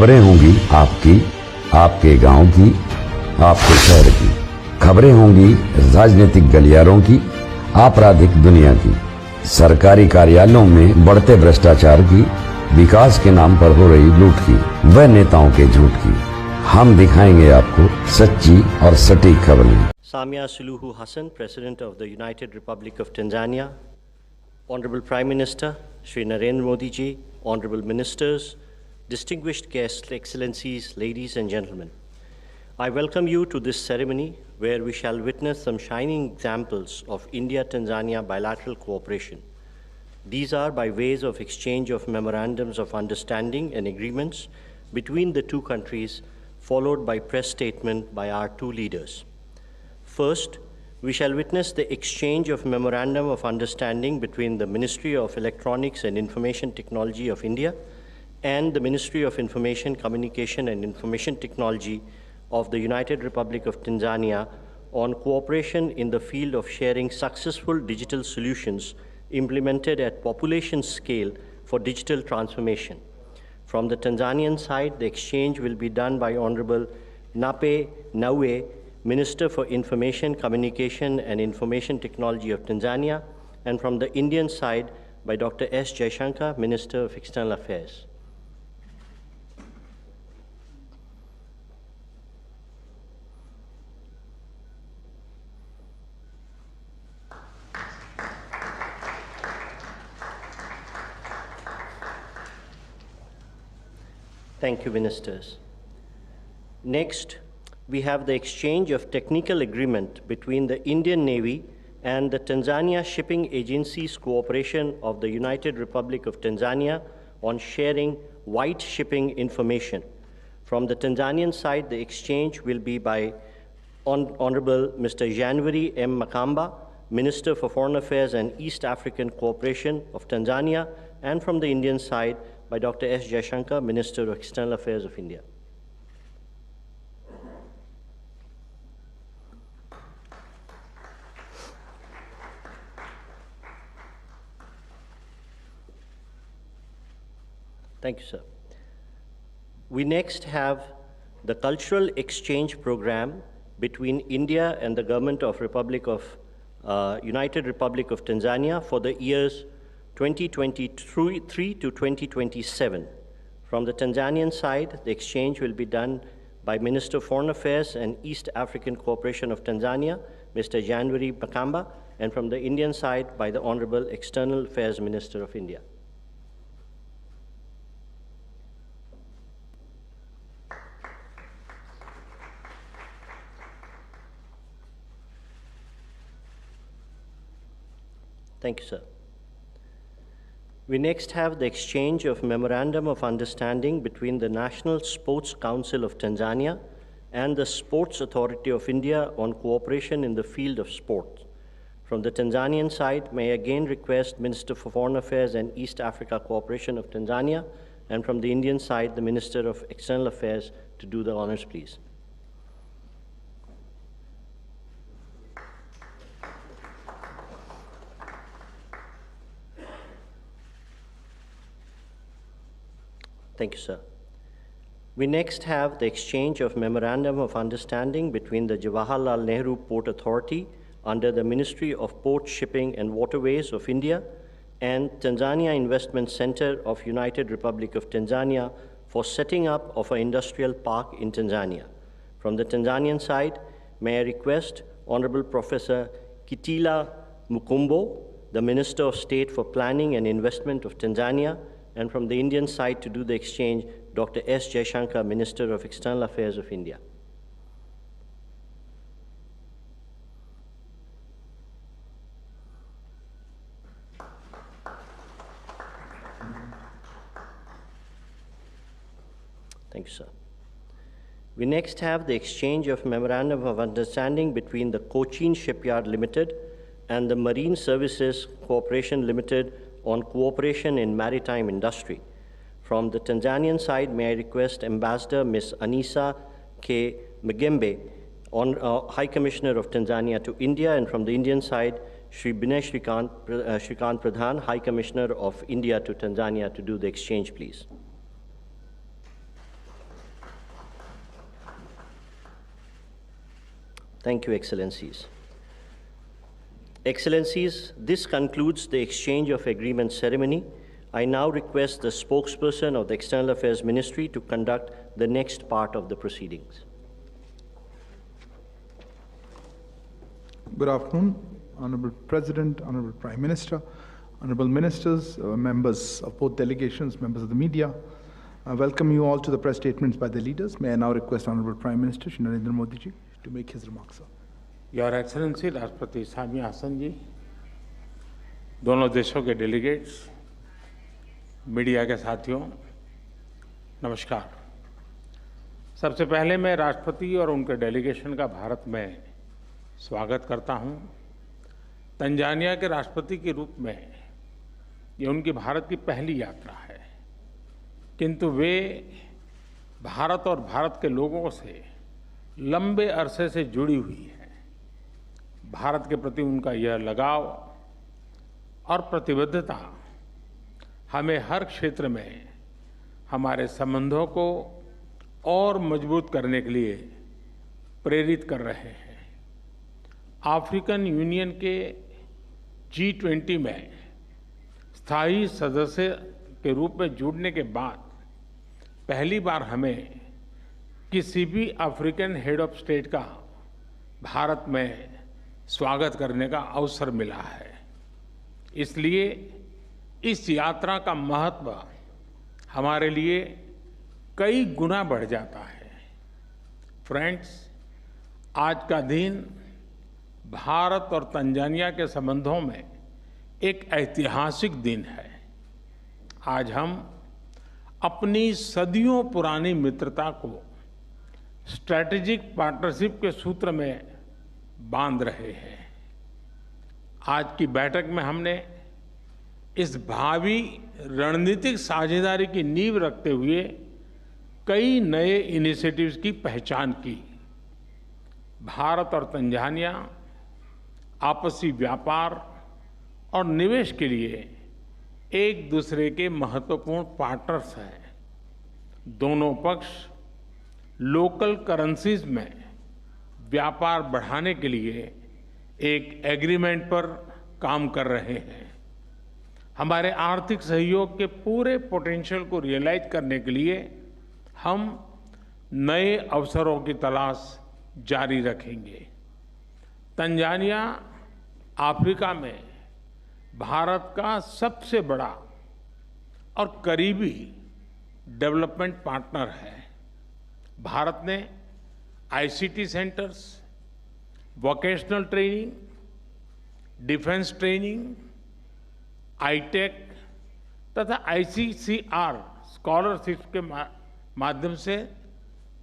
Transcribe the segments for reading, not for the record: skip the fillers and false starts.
खबरें होंगी आपकी, आपके गांव की, आपके शहर की। खबरें होंगी राजनीतिक गलियारों की, आपराधिक दुनिया की, सरकारी कार्यालयों में बढ़ते भ्रष्टाचार की, विकास के नाम पर हो रही लूट की, व नेताओं के झूठ की। हम दिखाएंगे आपको सच्ची और सटीक खबरें। Samia Suluhu Hassan, President of the United Republic of Tanzania, Honorable Prime Minister, Shri Narendra Modi ji, Honorable Ministers, distinguished guests, Excellencies, ladies and gentlemen. I welcome you to this ceremony where we shall witness some shining examples of India-Tanzania bilateral cooperation. These are by ways of exchange of memorandums of understanding and agreements between the two countries, followed by press statement by our two leaders. First, we shall witness the exchange of Memorandum of Understanding between the Ministry of Electronics and Information Technology of India and the Ministry of Information, Communication and Information Technology of the United Republic of Tanzania on cooperation in the field of sharing successful digital solutions implemented at population scale for digital transformation. From the Tanzanian side, the exchange will be done by Honorable Nape Nnauye, Minister for Information, Communication and Information Technology of Tanzania, and from the Indian side by Dr. S. Jaishankar, Minister of External Affairs. Thank you, Ministers. Next, we have the exchange of technical agreement between the Indian Navy and the Tanzania Shipping Agency's cooperation of the United Republic of Tanzania on sharing white shipping information. From the Tanzanian side, the exchange will be by Honorable Mr. January M. Makamba, Minister for Foreign Affairs and East African Cooperation of Tanzania, and from the Indian side by Dr. S. Jaishankar, Minister of External Affairs of India. Thank you, sir. We next have the cultural exchange program between India and the government of United Republic of Tanzania for the years 2023 to 2027. From the Tanzanian side, the exchange will be done by Minister of Foreign Affairs and East African Cooperation of Tanzania, Mr. January Makamba, and from the Indian side by the Honorable External Affairs Minister of India. Thank you, sir. We next have the exchange of Memorandum of Understanding between the National Sports Council of Tanzania and the Sports Authority of India on cooperation in the field of sport. From the Tanzanian side, may I again request Minister for Foreign Affairs and East Africa Cooperation of Tanzania, and from the Indian side, the Minister of External Affairs to do the honors, please. Thank you, sir. We next have the exchange of Memorandum of Understanding between the Jawaharlal Nehru Port Authority under the Ministry of Port, Shipping and Waterways of India and Tanzania Investment Center of United Republic of Tanzania for setting up of an industrial park in Tanzania. From the Tanzanian side, may I request Honorable Professor Kitila Mukumbo, the Minister of State for Planning and Investment of Tanzania, and from the Indian side to do the exchange, Dr. S. Jaishankar, Minister of External Affairs of India. Thank you, sir. We next have the exchange of Memorandum of Understanding between the Cochin Shipyard Limited and the Marine Services Corporation Limited on cooperation in maritime industry. From the Tanzanian side, may I request Ambassador Ms. Anisa K. Magembe, High Commissioner of Tanzania to India, and from the Indian side, Shri Binay Shrikant Pradhan, High Commissioner of India to Tanzania to do the exchange, please. Thank you, Excellencies. Excellencies, this concludes the exchange of agreement ceremony. I now request the spokesperson of the External Affairs Ministry to conduct the next part of the proceedings. Good afternoon, Honorable President, Honorable Prime Minister, Honorable Ministers, members of both delegations, members of the media. I welcome you all to the press statements by the leaders. May I now request Honorable Prime Minister Shri Narendra Modi ji to make his remarks, sir. Your excellency राष्ट्रपति स्वामी हासन जी, दोनों देशों के delegates, media के साथियों, नमस्कार। सबसे पहले मैं राष्ट्रपति और उनके डेलीगेशन का भारत में स्वागत करता हूं। तंजानिया के राष्ट्रपति के रूप में ये उनकी भारत की पहली यात्रा है, किंतु वे भारत और भारत के लोगों से लंबे अरसे से जुड़ी हुई हैं। भारत के प्रति उनका यह लगाव और प्रतिबद्धता हमें हर क्षेत्र में हमारे संबंधों को और मजबूत करने के लिए प्रेरित कर रहे हैं। अफ्रीकन यूनियन के G20 में स्थायी सदस्य के रूप में जुड़ने के बाद पहली बार हमें किसी भी अफ्रीकन हेड ऑफ स्टेट का भारत में स्वागत करने का अवसर मिला है। इसलिए इस यात्रा का महत्व हमारे लिए कई गुना बढ़ जाता है। फ्रेंड्स, आज का दिन भारत और तंजानिया के संबंधों में एक ऐतिहासिक दिन है। आज हम अपनी सदियों पुरानी मित्रता को स्ट्रैटेजिक पार्टनरशिप के सूत्र में बांध रहे हैं। आज की बैठक में हमने इस भावी रणनीतिक साझेदारी की नींव रखते हुए कई नए इनिशिएटिव्स की पहचान की। भारत और तंजानिया आपसी व्यापार और निवेश के लिए एक दूसरे के महत्वपूर्ण पार्टनर्स हैं। दोनों पक्ष लोकल करेंसीज में व्यापार बढ़ाने के लिए एक एग्रीमेंट पर काम कर रहे हैं। हमारे आर्थिक सहयोग के पूरे पोटेंशियल को रियलाइज करने के लिए हम नए अवसरों की तलाश जारी रखेंगे। तंजानिया अफ्रीका में भारत का सबसे बड़ा और करीबी डेवलपमेंट पार्टनर है। भारत ने ICT centres, vocational training, defence training, आईटेक तथा ICCR स्कॉलरशिप के माध्यम से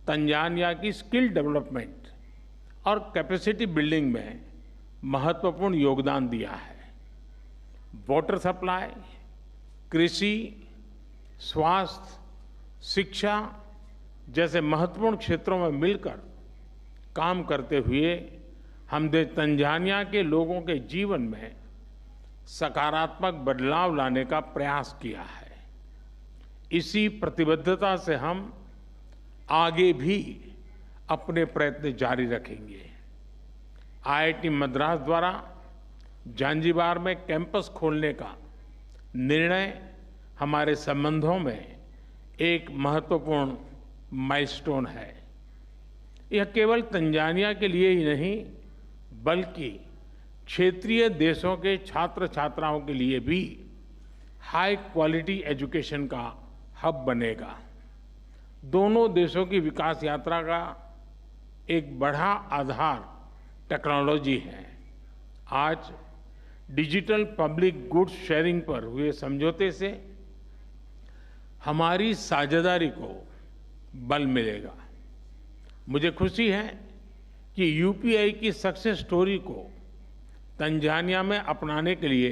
तंजानिया की स्किल डेवलपमेंट और कैपेसिटी बिल्डिंग में महत्वपूर्ण योगदान दिया है। वाटर सप्लाई, कृषि, स्वास्थ्य, शिक्षा जैसे महत्वपूर्ण क्षेत्रों में मिलकर काम करते हुए हमने तंजानिया के लोगों के जीवन में सकारात्मक बदलाव लाने का प्रयास किया है। इसी प्रतिबद्धता से हम आगे भी अपने प्रयत्न जारी रखेंगे। IIT मद्रास द्वारा जांजिबार में कैंपस खोलने का निर्णय हमारे संबंधों में एक महत्वपूर्ण माइलस्टोन है। यह केवल तंजानिया के लिए ही नहीं बल्कि क्षेत्रीय देशों के छात्र छात्राओं के लिए भी हाई क्वालिटी एजुकेशन का हब बनेगा। दोनों देशों की विकास यात्रा का एक बड़ा आधार टेक्नोलॉजी है। आज डिजिटल पब्लिक गुड्स शेयरिंग पर हुए समझौते से हमारी साझेदारी को बल मिलेगा। मुझे खुशी है कि यूपीआई की सक्सेस स्टोरी को तंजानिया में अपनाने के लिए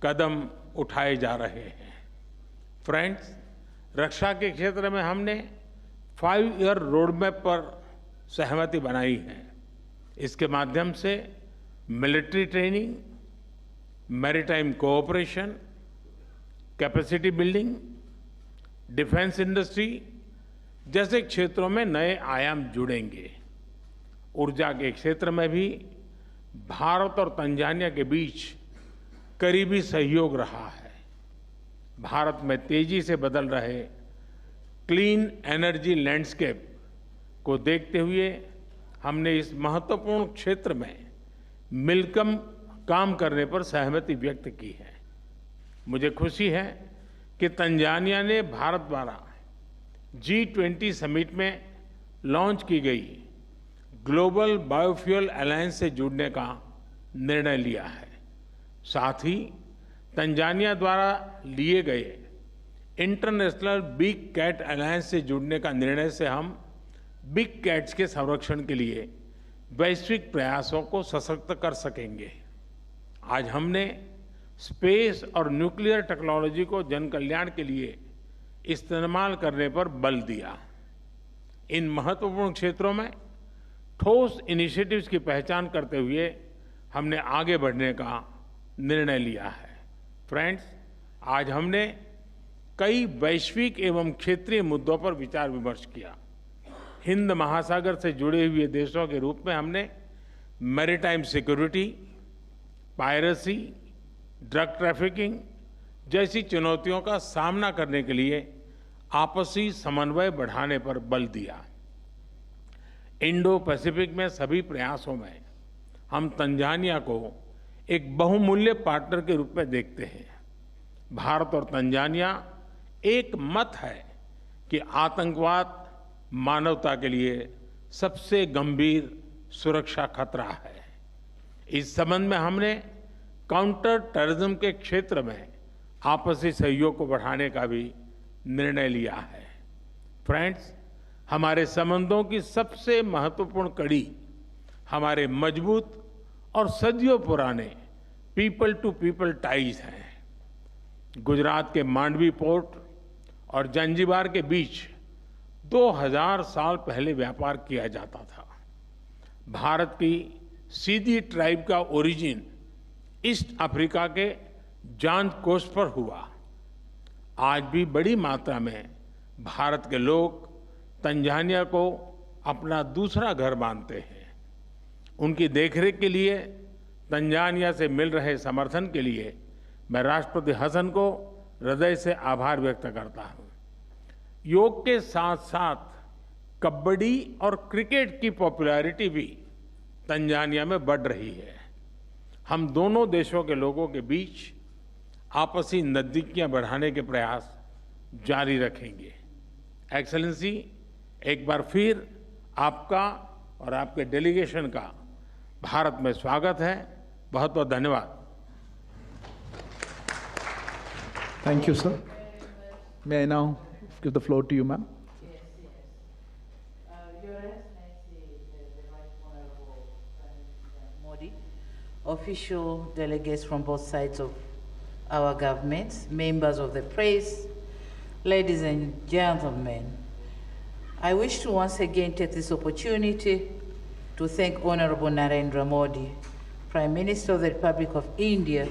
कदम उठाए जा रहे हैं। फ्रेंड्स, रक्षा के क्षेत्र में हमने 5 ईयर रोडमैप पर सहमति बनाई है। इसके माध्यम से military training, maritime cooperation, capacity building, defence industry जैसे क्षेत्रों में नए आयाम जुड़ेंगे ऊर्जा के क्षेत्र में भी भारत और तंजानिया के बीच करीबी सहयोग रहा है। भारत में तेजी से बदल रहे क्लीन एनर्जी लैंडस्केप को देखते हुए हमने इस महत्वपूर्ण क्षेत्र में मिलकर काम करने पर सहमति व्यक्त की है। मुझे खुशी है कि तंजानिया ने भारत द्वारा G20 समिट में लॉन्च की गई ग्लोबल बायोफ्यूल अलायंस से जुड़ने का निर्णय लिया है। साथ ही तंजानिया द्वारा लिए गए इंटरनेशनल बिग कैट अलायंस से जुड़ने का निर्णय से हम बिग कैट्स के संरक्षण के लिए वैश्विक प्रयासों को सशक्त कर सकेंगे। आज हमने स्पेस और न्यूक्लियर टेक्नोलॉजी को जन कल्याण के लिए इस्तेमाल करने पर बल दिया। इन महत्वपूर्ण क्षेत्रों में ठोस इनिशिएटिव्स की पहचान करते हुए हमने आगे बढ़ने का निर्णय लिया है। फ्रेंड्स, आज हमने कई वैश्विक एवं क्षेत्रीय मुद्दों पर विचार विमर्श किया। हिंद महासागर से जुड़े हुए देशों के रूप में हमने maritime security, piracy, drug trafficking जैसी चुनौतियों का सामना करने के लिए आपसी समन्वय बढ़ाने पर बल दिया। इंडो पैसिफिक में सभी प्रयासों में हम तंजानिया को एक बहुमूल्य पार्टनर के रूप में देखते हैं। भारत और तंजानिया एक मत है कि आतंकवाद मानवता के लिए सबसे गंभीर सुरक्षा खतरा है। इस संबंध में हमने काउंटर टेररिज्म के क्षेत्र में आपसी सहयोग को बढ़ाने का भी निर्णय लिया है। फ्रेंड्स, हमारे संबंधों की सबसे महत्वपूर्ण कड़ी हमारे मजबूत और सदियों पुराने पीपल टू पीपल टाइज हैं। गुजरात के मांडवी पोर्ट और जंजीबार के बीच 2000 साल पहले व्यापार किया जाता था। भारत की सीधी ट्राइब का ओरिजिन ईस्ट अफ्रीका के जांज कोस्ट पर हुआ। आज भी बड़ी मात्रा में भारत के लोग तंजानिया को अपना दूसरा घर मानते हैं। उनकी देखरेख के लिए तंजानिया से मिल रहे समर्थन के लिए मैं राष्ट्रपति हसन को हृदय से आभार व्यक्त करता हूं। योग के साथ साथ कबड्डी और क्रिकेट की पॉपुलैरिटी भी तंजानिया में बढ़ रही है। हम दोनों देशों के लोगों के बीच आपसी नजदीकियां बढ़ाने के प्रयास जारी रखेंगे। एक्सेलेंसी, एक बार फिर आपका और आपके डेलीगेशन का भारत में स्वागत है। बहुत बहुत धन्यवाद। Thank you, sir. May I now give the floor to you, ma'am? Your Excellency, the Right Honorable Prime Minister Modi, official delegates from both sides of our governments, members of the press, ladies and gentlemen, I wish to once again take this opportunity to thank Honorable Narendra Modi, Prime Minister of the Republic of India,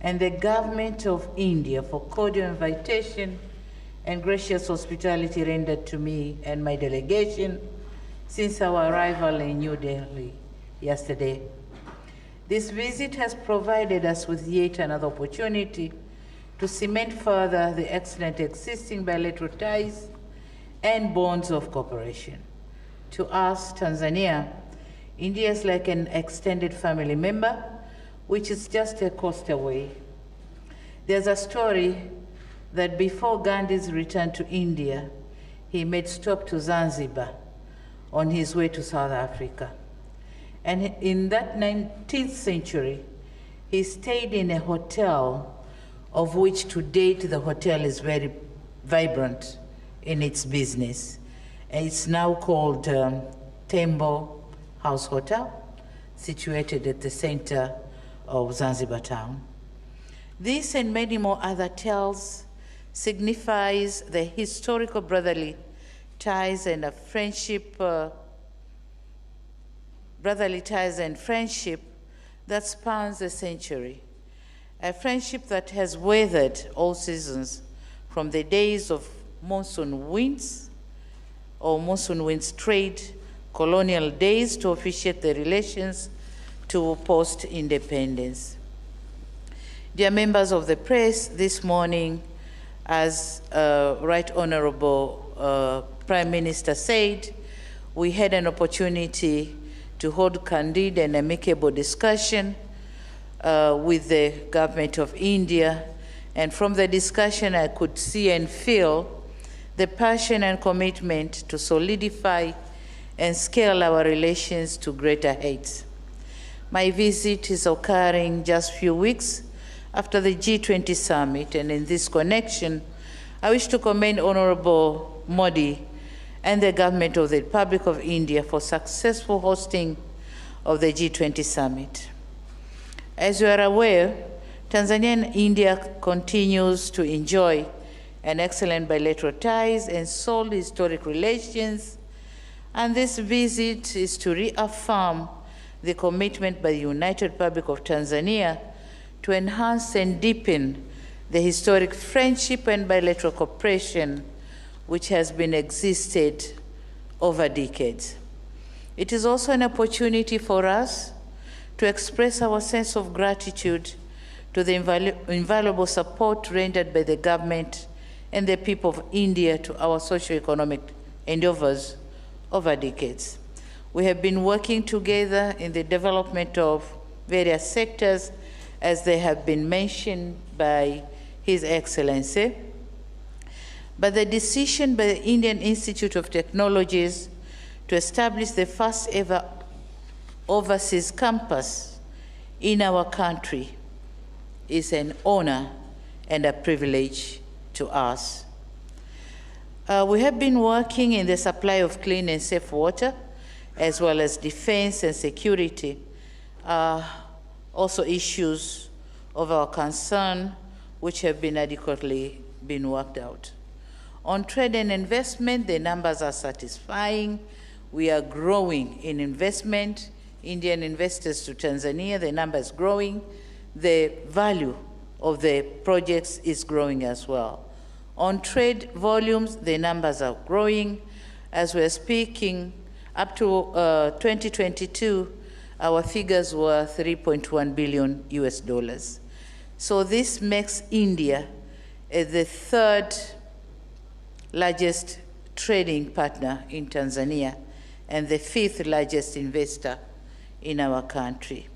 and the Government of India for cordial invitation and gracious hospitality rendered to me and my delegation since our arrival in New Delhi yesterday. This visit has provided us with yet another opportunity to cement further the excellent existing bilateral ties and bonds of cooperation. To us, Tanzania, India is like an extended family member, which is just a coast away. There's a story that before Gandhi's return to India, he made stop to Zanzibar on his way to South Africa. And in that 19th century, he stayed in a hotel of which to date the hotel is very vibrant in its business. And it's now called Tembo House Hotel, situated at the center of Zanzibar town. This and many more other tales signifies the historical brotherly ties and a friendship, that spans a century. A friendship that has weathered all seasons, from the days of monsoon winds or monsoon winds trade colonial days to officiate the relations to post-independence. Dear members of the press, this morning, as Right Honorable Prime Minister said, we had an opportunity to hold candid and amicable discussion with the government of India. And from the discussion, I could see and feel the passion and commitment to solidify and scale our relations to greater heights. My visit is occurring just a few weeks after the G20 summit, and in this connection, I wish to commend Honorable Modi and the government of the Republic of India for successful hosting of the G20 summit. As you are aware, Tanzania and India continues to enjoy an excellent bilateral ties and solid historic relations, and this visit is to reaffirm the commitment by the United Republic of Tanzania to enhance and deepen the historic friendship and bilateral cooperation which has been existed over decades. It is also an opportunity for us to express our sense of gratitude to the invaluable support rendered by the government and the people of India to our socio-economic endeavors over decades. We have been working together in the development of various sectors, as they have been mentioned by His Excellency. But the decision by the Indian Institute of Technologies to establish the first ever overseas campus in our country is an honor and a privilege to us. We have been working in the supply of clean and safe water, as well as defense and security, also issues of our concern, which have been adequately worked out. On trade and investment, the numbers are satisfying. We are growing in investment. Indian investors to Tanzania, the number is growing. The value of the projects is growing as well. On trade volumes, the numbers are growing. As we're speaking, up to 2022, our figures were $3.1 billion US. So this makes India the third largest trading partner in Tanzania and the fifth largest investor in our country.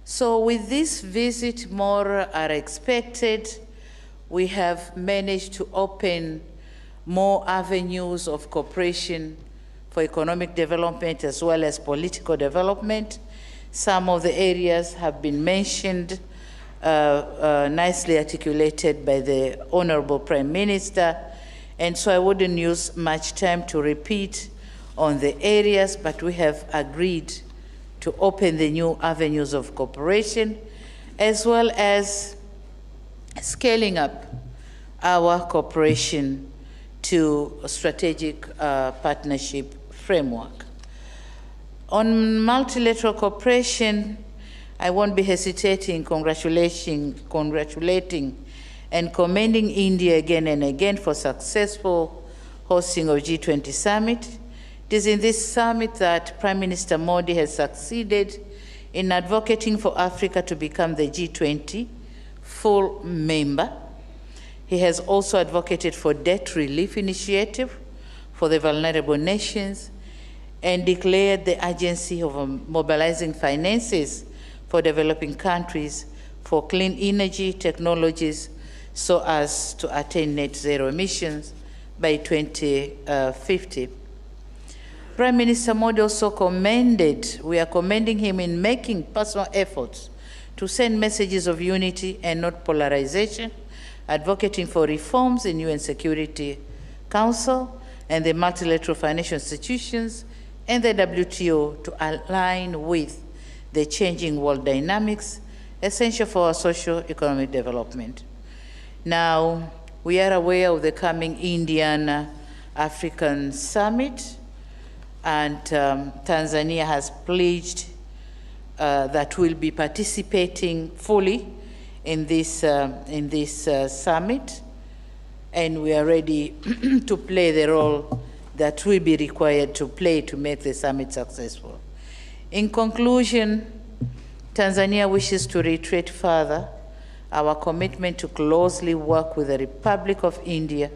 So with this visit, more are expected. We have managed to open more avenues of cooperation for economic development as well as political development. Some of the areas have been mentioned, nicely articulated by the Honorable Prime Minister, and so I wouldn't use much time to repeat on the areas, but we have agreed to open the new avenues of cooperation, as well as scaling up our cooperation to a strategic partnership framework. On multilateral cooperation, I won't be hesitating congratulating and commending India again and again for successful hosting of G20 summit. It is in this summit that Prime Minister Modi has succeeded in advocating for Africa to become the G20 full member. He has also advocated for debt relief initiative for the vulnerable nations and declared the urgency of mobilizing finances for developing countries for clean energy technologies so as to attain net zero emissions by 2050. Prime Minister Modi also we are commending him in making personal efforts to send messages of unity and not polarization, advocating for reforms in UN Security Council and the multilateral financial institutions and the WTO to align with the changing world dynamics essential for our socio-economic development. Now, we are aware of the coming Indian African Summit, and Tanzania has pledged that we'll be participating fully in this summit, and we are ready to play the role that will be required to play to make the summit successful. In conclusion, Tanzania wishes to reiterate further our commitment to closely work with the Republic of India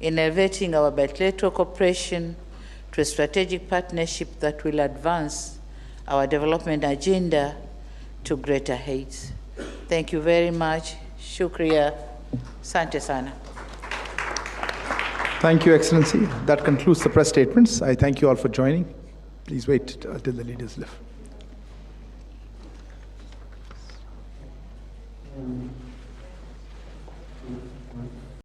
in elevating our bilateral cooperation to a strategic partnership that will advance our development agenda to greater heights. Thank you very much. Shukriya. Sante sana. Thank you, Excellency. That concludes the press statements. I thank you all for joining. Please wait until the leaders leave.